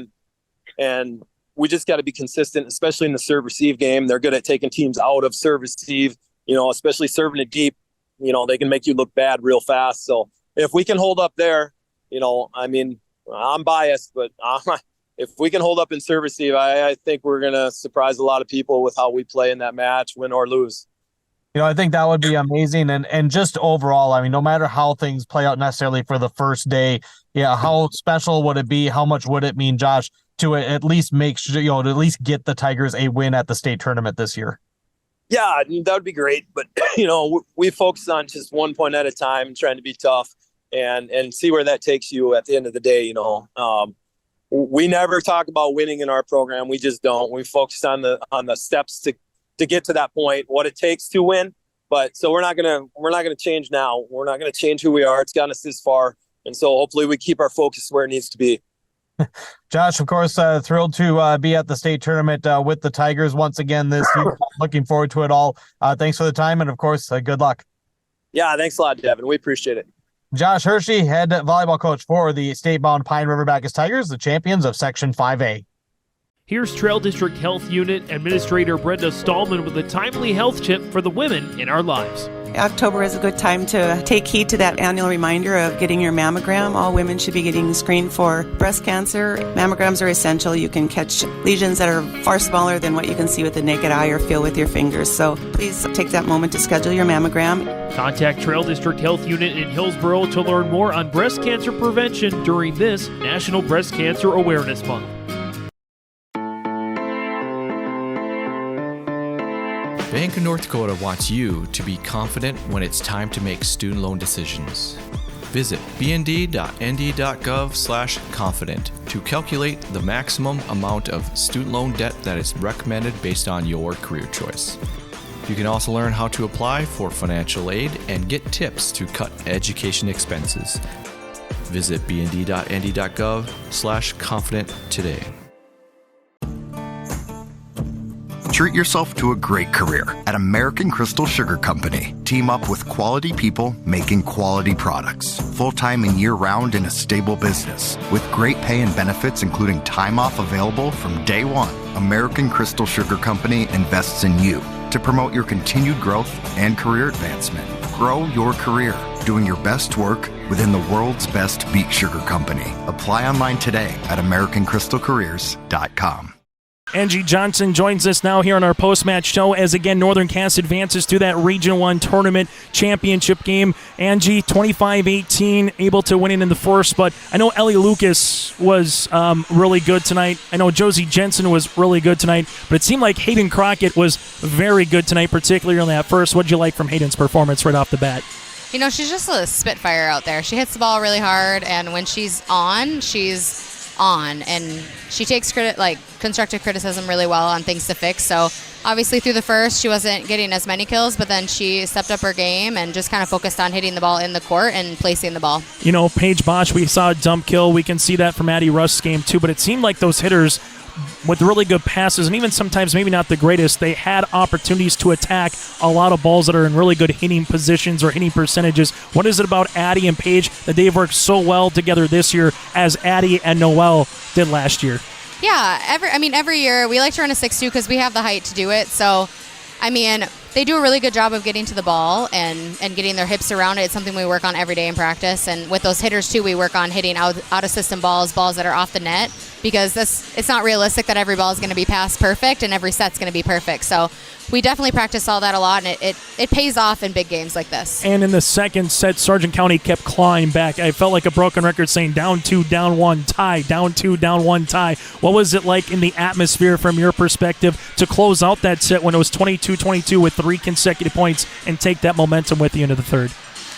and we just got to be consistent, especially in the serve receive game. They're good at taking teams out of serve receive, especially serving it deep. They can make you look bad real fast. So if we can hold up there, I'm biased, but if we can hold up in serve receive, I think we're going to surprise a lot of people with how we play in that match, win or lose. I think that would be amazing. And just overall, no matter how things play out necessarily for the first day, how special would it be? How much would it mean, Josh, to at least make sure, to at least get the Tigers a win at the state tournament this year? Yeah, that would be great. But, we focus on just 1 point at a time, trying to be tough and see where that takes you at the end of the day. We never talk about winning in our program. We just don't. We focus on the steps to get to that point, what it takes to win. But so we're not gonna change now. We're not gonna change who we are. It's gotten us this far, and so hopefully we keep our focus where it needs to be. Josh, of course, thrilled to be at the state tournament with the Tigers once again this year. Looking forward to it all. Thanks for the time, and of course, good luck. Yeah, thanks a lot, Devin. We appreciate it. Josh Hirschey, head volleyball coach for the state-bound Pine River-Backus Tigers, the champions of Section 5A. Here's Trail District Health Unit Administrator Brenda Stallman with a timely health tip for the women in our lives. October is a good time to take heed to that annual reminder of getting your mammogram. All women should be getting screened for breast cancer. Mammograms are essential. You can catch lesions that are far smaller than what you can see with the naked eye or feel with your fingers. So please take that moment to schedule your mammogram. Contact Trail District Health Unit in Hillsboro to learn more on breast cancer prevention during this National Breast Cancer Awareness Month. Bank of North Dakota wants you to be confident when it's time to make student loan decisions. Visit bnd.nd.gov/confident to calculate the maximum amount of student loan debt that is recommended based on your career choice. You can also learn how to apply for financial aid and get tips to cut education expenses. Visit bnd.nd.gov/confident today. Treat yourself to a great career at American Crystal Sugar Company. Team up with quality people making quality products. Full-time and year-round in a stable business. With great pay and benefits including time off available from day one, American Crystal Sugar Company invests in you to promote your continued growth and career advancement. Grow your career doing your best work within the world's best beet sugar company. Apply online today at AmericanCrystalCareers.com. Angie Johnson joins us now here on our post-match show as, again, Northern Cass advances to that Region 1 tournament championship game. Angie, 25-18, able to win it in the first, but I know Ellie Lucas was really good tonight. I know Josie Jensen was really good tonight, but it seemed like Hayden Crockett was very good tonight, particularly on that first. What did you like from Hayden's performance right off the bat? You know, she's just a spitfire out there. She hits the ball really hard, and when she's on, and she takes constructive criticism really well on things to fix. So obviously through the first, she wasn't getting as many kills, but then she stepped up her game and just kind of focused on hitting the ball in the court and placing the ball. You know, Paige Bosch, we saw a dump kill. We can see that from Addie Rust's game too, but it seemed like those hitters with really good passes, and even sometimes maybe not the greatest, they had opportunities to attack a lot of balls that are in really good hitting positions or hitting percentages. What is it about Addie and Paige that they've worked so well together this year as Addie and Noelle did last year? Yeah, every year we like to run a 6-2 because we have the height to do it. So, they do a really good job of getting to the ball and getting their hips around it. It's something we work on every day in practice. And with those hitters, too, we work on hitting out-of-system balls that are off the net, because it's not realistic that every ball is going to be pass perfect and every set's going to be perfect. So we definitely practice all that a lot, and it pays off in big games like this. And in the second set, Sargent County kept clawing back. I felt like a broken record saying down 2, down 1, tie, down 2, down 1, tie. What was it like in the atmosphere from your perspective to close out that set when it was 22-22 with 3 consecutive points and take that momentum with you into the third?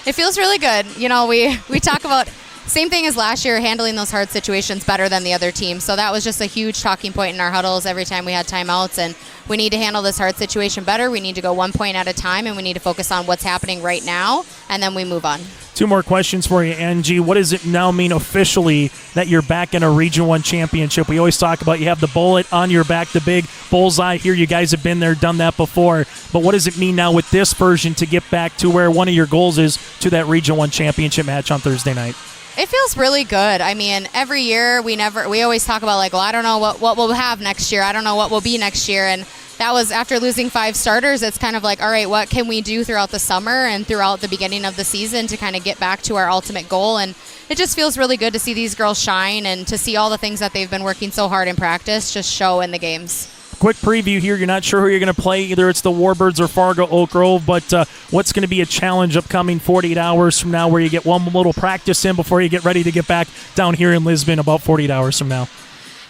It feels really good. You know, we talk about same thing as last year, handling those hard situations better than the other team. So that was just a huge talking point in our huddles every time we had timeouts. And we need to handle this hard situation better. We need to go 1 point at a time, and we need to focus on what's happening right now, and then we move on. 2 more questions for you, Angie. What does it now mean officially that you're back in a Region 1 championship? We always talk about you have the bullet on your back, the big bullseye here. You guys have been there, done that before. But what does it mean now with this version to get back to where one of your goals is, to that Region 1 championship match on Thursday night? It feels really good. Every year we always talk about I don't know what we'll have next year. I don't know what will be next year. And that was after losing 5 starters. It's kind of all right, what can we do throughout the summer and throughout the beginning of the season to kind of get back to our ultimate goal? And it just feels really good to see these girls shine and to see all the things that they've been working so hard in practice just show in the games. Quick preview here. You're not sure who you're going to play. Either it's the Warbirds or Fargo Oak Grove, but what's going to be a challenge upcoming 48 hours from now where you get one little practice in before you get ready to get back down here in Lisbon about 48 hours from now?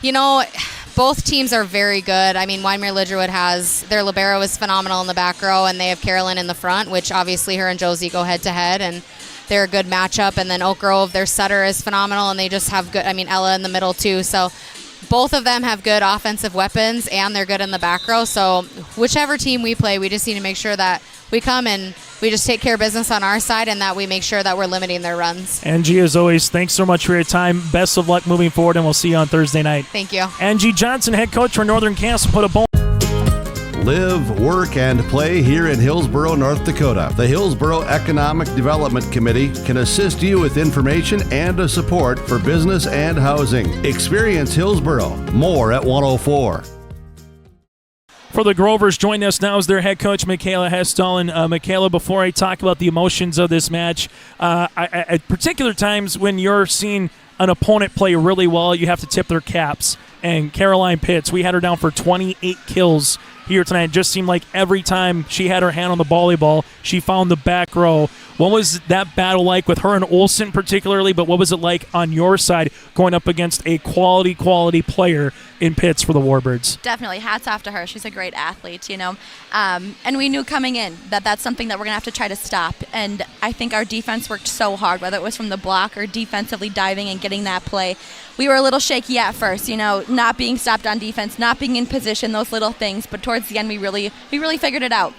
You know, both teams are very good. Wyndmere Lidgerwood has their libero is phenomenal in the back row, and they have Carolyn in the front, which obviously her and Josie go head-to-head, and they're a good matchup. And then Oak Grove, their setter is phenomenal, and they just have good, Ella in the middle too. So both of them have good offensive weapons, and they're good in the back row. So whichever team we play, we just need to make sure that we come and we just take care of business on our side, and that we make sure that we're limiting their runs. Angie, as always, thanks so much for your time. Best of luck moving forward, and we'll see you on Thursday night. Thank you. Angie Johnson, head coach for Northern Cass, put a ball. Live, work, and play here in Hillsborough, North Dakota. The Hillsborough Economic Development Committee can assist you with information and a support for business and housing. Experience Hillsborough. More at 104. For the Grovers, joining us now is their head coach, Mikaela Hestdalen. Mikaela, before I talk about the emotions of this match, at particular times when you're seeing an opponent play really well, you have to tip their caps. And Caroline Pitts, we had her down for 28 kills here tonight. It just seemed like every time she had her hand on the volleyball, she found the back row. What was that battle like with her and Olsen particularly, but what was it like on your side going up against a quality player in Pitts for the Warbirds? Definitely. Hats off to her. She's a great athlete, and we knew coming in that that's something that we're going to have to try to stop. And I think our defense worked so hard, whether it was from the block or defensively diving and getting that play. We were a little shaky at first, not being stopped on defense, not being in position, those little things. But towards the end, we really figured it out.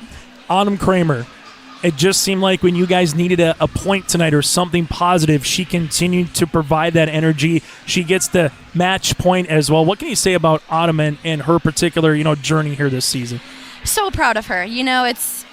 Autumn Kramer, it just seemed like when you guys needed a point tonight or something positive, she continued to provide that energy. She gets the match point as well. What can you say about Autumn and her particular, journey here this season? So proud of her.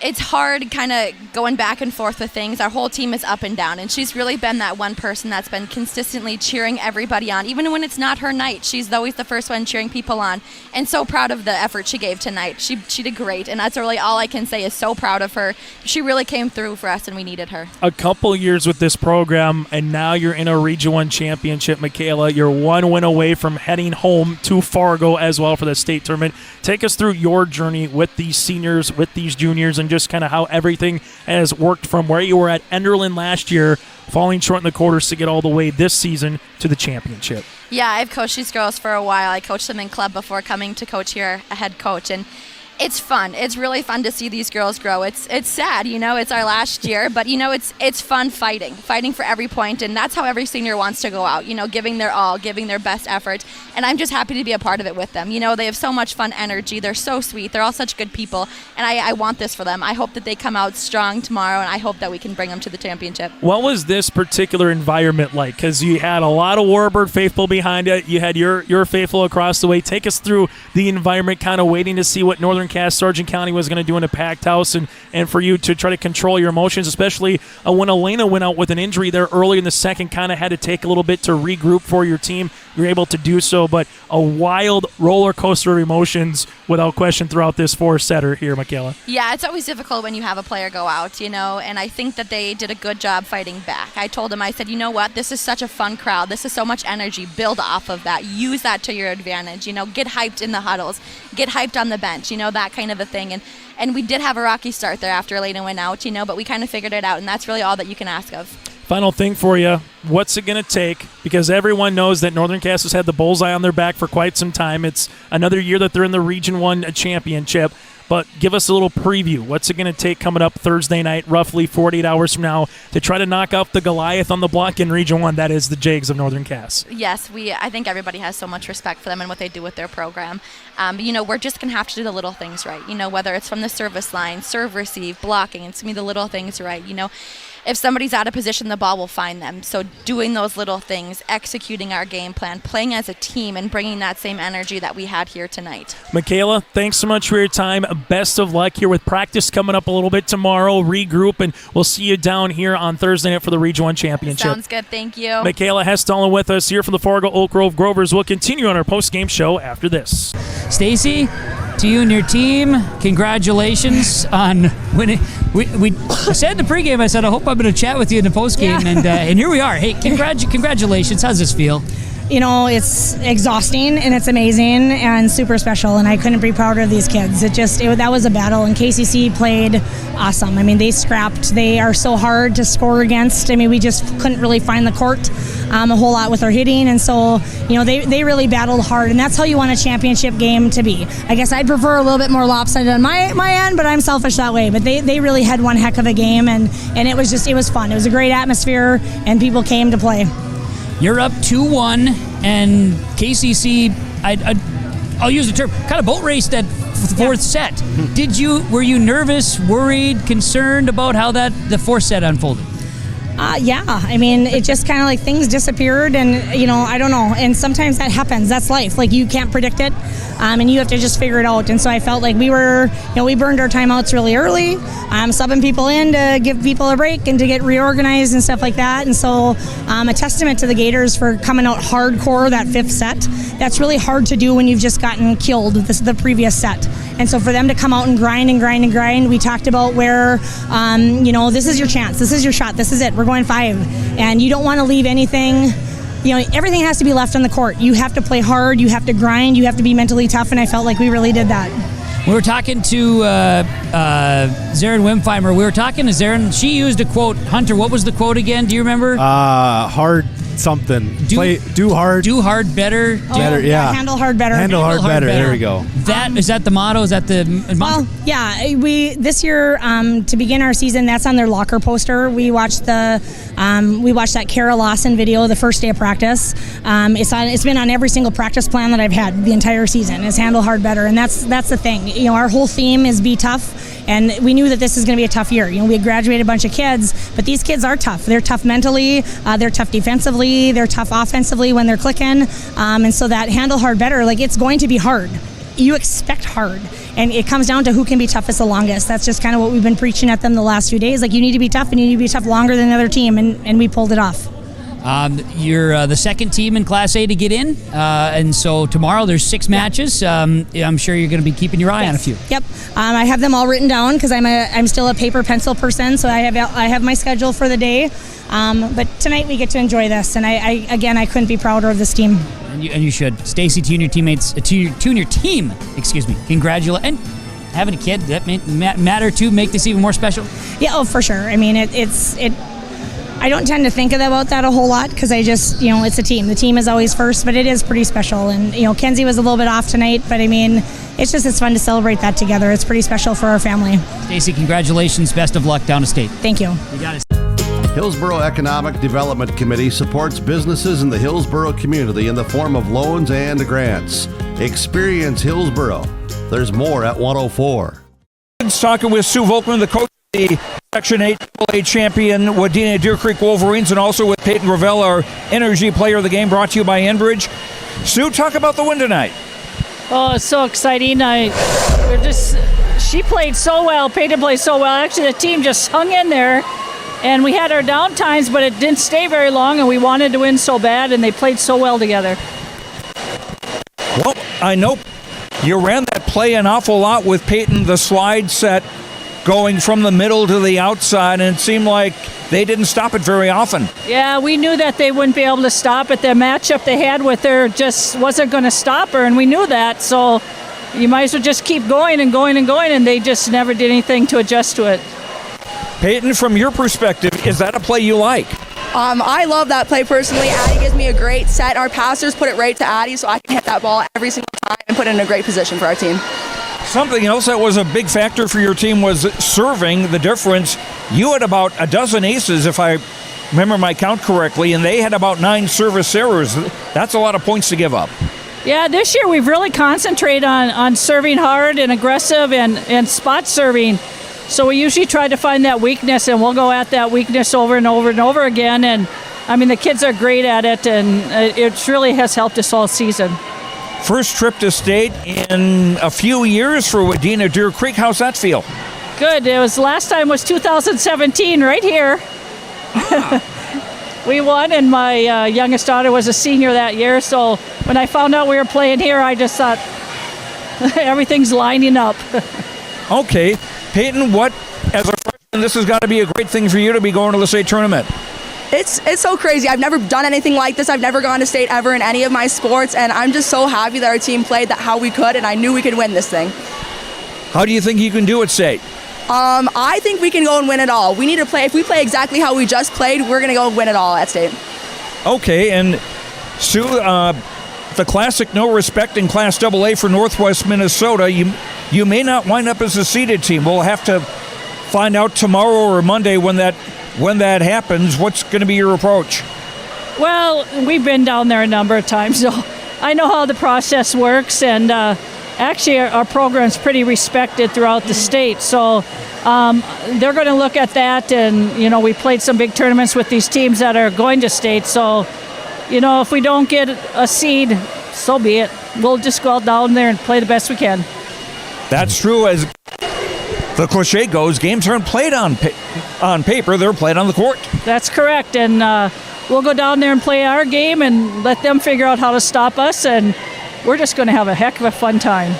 It's hard kind of going back and forth with things. Our whole team is up and down, and she's really been that one person that's been consistently cheering everybody on. Even when it's not her night, she's always the first one cheering people on. And so proud of the effort she gave tonight. She did great, and that's really all I can say is so proud of her. She really came through for us, and we needed her. A couple years with this program, and now you're in a Region 1 championship, Mikaela. You're one win away from heading home to Fargo as well for the state tournament. Take us through your journey with these seniors, with these juniors, and just kind of how everything has worked from where you were at Enderlin last year, falling short in the quarters to get all the way this season to the championship. Yeah, I've coached these girls for a while. I coached them in club before coming to coach here, a head coach, and it's fun. It's really fun to see these girls grow. It's sad, it's our last year, but it's fun fighting for every point, and that's how every senior wants to go out, giving their all, giving their best effort, and I'm just happy to be a part of it with them. They have so much fun energy. They're so sweet. They're all such good people, and I want this for them. I hope that they come out strong tomorrow, and I hope that we can bring them to the championship. What was this particular environment like? Because you had a lot of Warbird faithful behind it. You had your faithful across the way. Take us through the environment, kind of waiting to see what Northern Cass Sargent County was going to do in a packed house, and for you to try to control your emotions, especially when Elena went out with an injury there early in the second, kind of had to take a little bit to regroup for your team. You're able to do so, but a wild roller coaster of emotions without question throughout this four-setter here, Mikaela. Yeah, it's always difficult when you have a player go out, and I think that they did a good job fighting back. I told them, I said, what, this is such a fun crowd. This is so much energy. Build off of that. Use that to your advantage. Get hyped in the huddles. Get hyped on the bench, that kind of a thing. And we did have a rocky start there after Elena went out, but we kind of figured it out, and that's really all that you can ask of. Final thing for you, what's it going to take? Because everyone knows that Northern Cass has had the bullseye on their back for quite some time. It's another year that they're in the Region 1 championship. But give us a little preview. What's it going to take coming up Thursday night, roughly 48 hours from now, to try to knock out the Goliath on the block in Region 1, that is the Jags of Northern Cass? Yes, I think everybody has so much respect for them and what they do with their program. We're just going to have to do the little things right. Whether it's from the service line, serve, receive, blocking, it's going to be the little things right. If somebody's out of position, the ball will find them. So doing those little things, executing our game plan, playing as a team, and bringing that same energy that we had here tonight. Mikaela, thanks so much for your time. Best of luck here with practice coming up a little bit tomorrow. Regroup, and we'll see you down here on Thursday night for the Region 1 championship. Sounds good. Thank you. Mikaela Hestdalen with us here from the Fargo Oak Grove Grovers. We'll continue on our post-game show after this. Stacy, to you and your team, congratulations on winning. I said in the pregame, I said, I hope I'm going to chat with you in the postgame, and here we are. Hey, congratulations. How's this feel? It's exhausting and it's amazing and super special, and I couldn't be prouder of these kids. That was a battle, and KCC played awesome. They scrapped. They are so hard to score against. We just couldn't really find the court a whole lot with our hitting, and so they really battled hard, and that's how you want a championship game to be. I guess I'd prefer a little bit more lopsided on my end, but I'm selfish that way. But they really had one heck of a game, and it was fun. It was a great atmosphere, and people came to play. You're up 2-1, and KCC, I'll use the term, kind of boat raced that fourth set. Were you nervous, worried, concerned about how the fourth set unfolded? It just kind of like things disappeared, and I don't know, and sometimes that happens. That's life. You can't predict it, and you have to just figure it out. And so I felt like we burned our timeouts really early, subbing people in to give people a break and to get reorganized and stuff like that. And so a testament to the Gators for coming out hardcore that fifth set. That's really hard to do when you've just gotten killed the previous set. And so for them to come out and grind, we talked about where, this is your chance, this is your shot, this is it, we're going 5. And you don't want to leave anything, everything has to be left on the court. You have to play hard, you have to grind, you have to be mentally tough, and I felt like we really did that. We were talking to Zarin Wimpheimer. We were talking to Zarin. She used a quote. Hunter, what was the quote again? Do you remember? Hard something. Do hard. Do hard better. Better, yeah. Handle hard better. Handle hard better. There we go. Is that the motto? Is that the mantra? Well, yeah. We this year to begin our season, that's on their locker poster. We watched that Kara Lawson video the first day of practice. It's been on every single practice plan that I've had the entire season. Is handle hard better, and that's the thing. Our whole theme is be tough And we knew that this is going to be a tough year. We had graduated a bunch of kids, but these kids are tough. They're tough mentally, they're tough defensively, they're tough offensively when they're clicking. And so that handle hard better, it's going to be hard. You expect hard, and it comes down to who can be toughest the longest. That's just kind of what we've been preaching at them the last few days. You need to be tough, and you need to be tough longer than the other team, and we pulled it off. You're the second team in Class A to get in, and so tomorrow there's 6 matches. I'm sure you're going to be keeping your eye on a few. Yep, I have them all written down because I'm still a paper pencil person, so I have my schedule for the day. But tonight we get to enjoy this, and I couldn't be prouder of this team. And you should. Stacy, to you and your teammates, to you and your team, congratulate. And having a kid, that may matter too, make this even more special? Yeah, oh, for sure. I mean, I don't tend to think about that a whole lot because I just, it's a team. The team is always first, but it is pretty special. And, Kenzie was a little bit off tonight, but I mean, it's fun to celebrate that together. It's pretty special for our family. Stacy, congratulations. Best of luck down to state. Thank you. You got it. Hillsborough Economic Development Committee supports businesses in the Hillsborough community in the form of loans and grants. Experience Hillsborough. There's more at 104. Talking with Sue Volkmann, the coach of the Section 8 AA champion Wadena-Deer Creek Wolverines, and also with Payton Gravelle, our energy player of the game, brought to you by Enbridge. Sue, talk about the win tonight. Oh, it's so exciting. She played so well. Payton played so well. Actually, the team just hung in there. And we had our down times, but it didn't stay very long, and we wanted to win so bad, and they played so well together. Well, I know you ran that play an awful lot with Payton, the slide set going from the middle to the outside, and it seemed like they didn't stop it very often. Yeah, we knew that they wouldn't be able to stop it. The matchup they had with her just wasn't going to stop her, and we knew that, so you might as well just keep going and going and going, and they just never did anything to adjust to it. Payton, from your perspective, is that a play you like? I love that play personally. Addie gives me a great set. Our passers put it right to Addie, so I can hit that ball every single time and put it in a great position for our team. Something else that was a big factor for your team was serving the difference. You had about a dozen aces, if I remember my count correctly, and they had about 9 service errors. That's a lot of points to give up. Yeah, this year we've really concentrated on serving hard and aggressive and spot serving. So we usually try to find that weakness, and we'll go at that weakness over and over and over again. And, I mean, the kids are great at it, and it really has helped us all season. First trip to state in a few years for Wadena-Deer Creek. How's that feel? Good. Last time was 2017 right here. We won, and my youngest daughter was a senior that year. So when I found out we were playing here, I just thought everything's lining up. Okay. Payton, as a freshman, this has got to be a great thing for you to be going to the state tournament. It's so crazy. I've never done anything like this. I've never gone to state ever in any of my sports, and I'm just so happy that our team played how we could, and I knew we could win this thing. How do you think you can do at state? I think we can go and win it all. We need to play. If we play exactly how we just played, we're going to go and win it all at state. Okay, and Sue, the classic no respect in Class AA for Northwest Minnesota, you may not wind up as a seeded team. We'll have to find out tomorrow or Monday when that happens. What's going to be your approach? Well, we've been down there a number of times, so I know how the process works, and actually our program's pretty respected throughout the state. So they're going to look at that, and we played some big tournaments with these teams that are going to state. So if we don't get a seed, so be it. We'll just go out down there and play the best we can. That's true. As the cliche goes, games aren't played on paper, they're played on the court. That's correct, and we'll go down there and play our game and let them figure out how to stop us, and we're just going to have a heck of a fun time.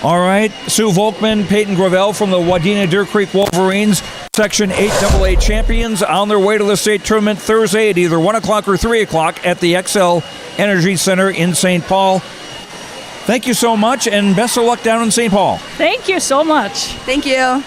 All right, Sue Volkmann, Payton Gravelle from the Wadena-Deer Creek Wolverines, Section 8 AA champions, on their way to the state tournament Thursday at either 1 o'clock or 3 o'clock at the XL Energy Center in St. Paul. Thank you so much, and best of luck down in St. Paul. Thank you so much. Thank you.